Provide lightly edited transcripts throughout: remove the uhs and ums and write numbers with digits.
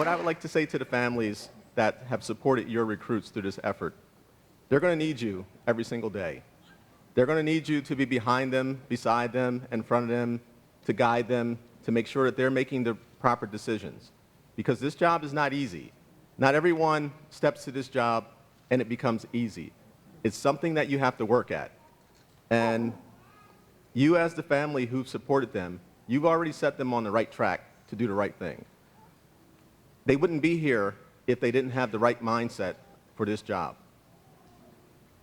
what I would like to say to the families that have supported your recruits through this effort, they're going to need you every single day. They're going to need you to be behind them, beside them, in front of them, to guide them, to make sure that they're making the proper decisions. Because this job is not easy. Not everyone steps to this job and it becomes easy. It's something that you have to work at. And you, as the family who've supported them, you've already set them on the right track to do the right thing. They wouldn't be here if they didn't have the right mindset for this job.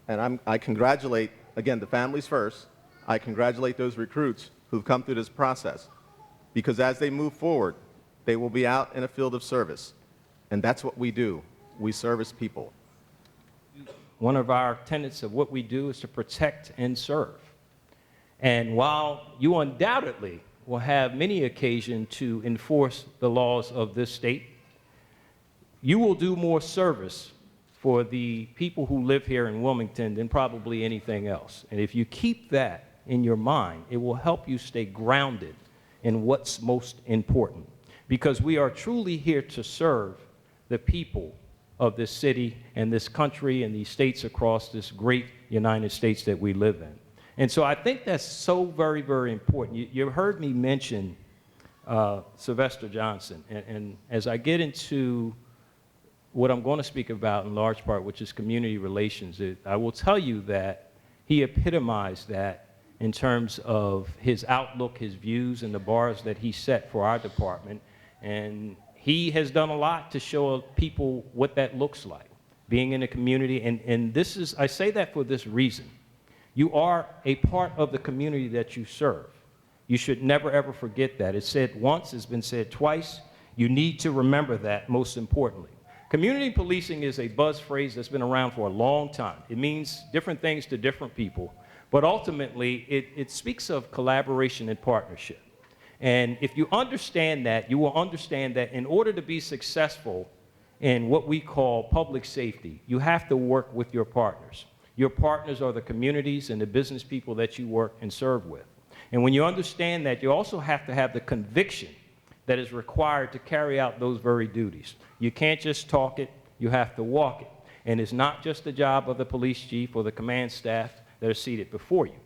And I congratulate, again, the families first. I congratulate those recruits who've come through this process. Because as they move forward, they will be out in a field of service. And that's what we do. We service people. One of our tenets of what we do is to protect and serve. And while you undoubtedly will have many occasions to enforce the laws of this state, you will do more service for the people who live here in Wilmington than probably anything else. And if you keep that in your mind, it will help you stay grounded in what's most important. Because we are truly here to serve the people of this city and this country and these states across this great United States that we live in. And so I think that's so very, very important. You heard me mention Sylvester Johnson. And as I get into what I'm going to speak about in large part, which is community relations, I will tell you that he epitomized that in terms of his outlook, his views, and the bars that he set for our department. And he has done a lot to show people what that looks like, being in a community. And this is, I say that for this reason. You are a part of the community that you serve. You should never, ever forget that. It's said once, it's been said twice. You need to remember that, most importantly. Community policing is a buzz phrase that's been around for a long time. It means different things to different people, but ultimately it speaks of collaboration and partnership. And if you understand that, you will understand that in order to be successful in what we call public safety, you have to work with your partners. Your partners are the communities and the business people that you work and serve with. And when you understand that, you also have to have the conviction that is required to carry out those very duties. You can't just talk it, you have to walk it. And it's not just the job of the police chief or the command staff that are seated before you.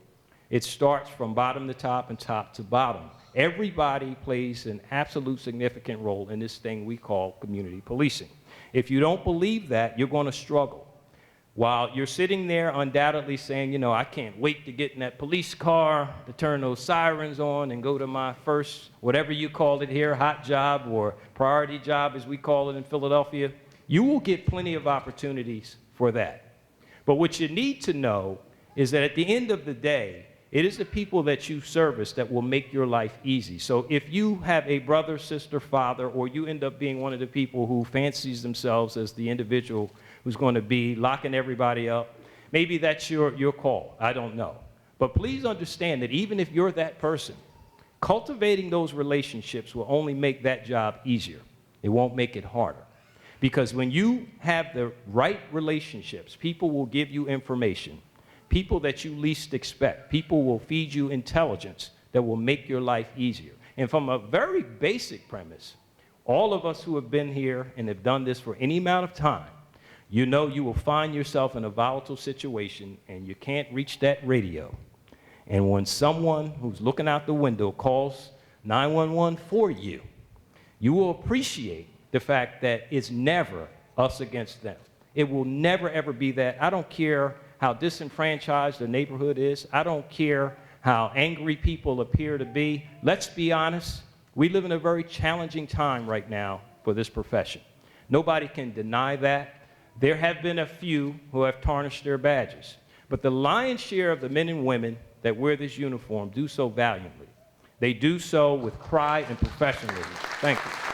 It starts from bottom to top and top to bottom. Everybody plays an absolute significant role in this thing we call community policing. If you don't believe that, you're going to struggle. While you're sitting there undoubtedly saying, you know, I can't wait to get in that police car, to turn those sirens on and go to my first, whatever you call it here, hot job or priority job as we call it in Philadelphia, you will get plenty of opportunities for that. But what you need to know is that at the end of the day, it is the people that you service that will make your life easy. So if you have a brother, sister, father, or you end up being one of the people who fancies themselves as the individual who's going to be locking everybody up, maybe that's your call. I don't know. But please understand that even if you're that person, cultivating those relationships will only make that job easier. It won't make it harder. Because when you have the right relationships, people will give you information. People that you least expect. People will feed you intelligence that will make your life easier. And from a very basic premise, all of us who have been here and have done this for any amount of time, you know you will find yourself in a volatile situation and you can't reach that radio. And when someone who's looking out the window calls 911 for you, you will appreciate the fact that it's never us against them. It will never, ever be that. I don't care how disenfranchised the neighborhood is. I don't care how angry people appear to be. Let's be honest, we live in a very challenging time right now for this profession. Nobody can deny that. There have been a few who have tarnished their badges, but the lion's share of the men and women that wear this uniform do so valiantly. They do so with pride and professionalism. Thank you.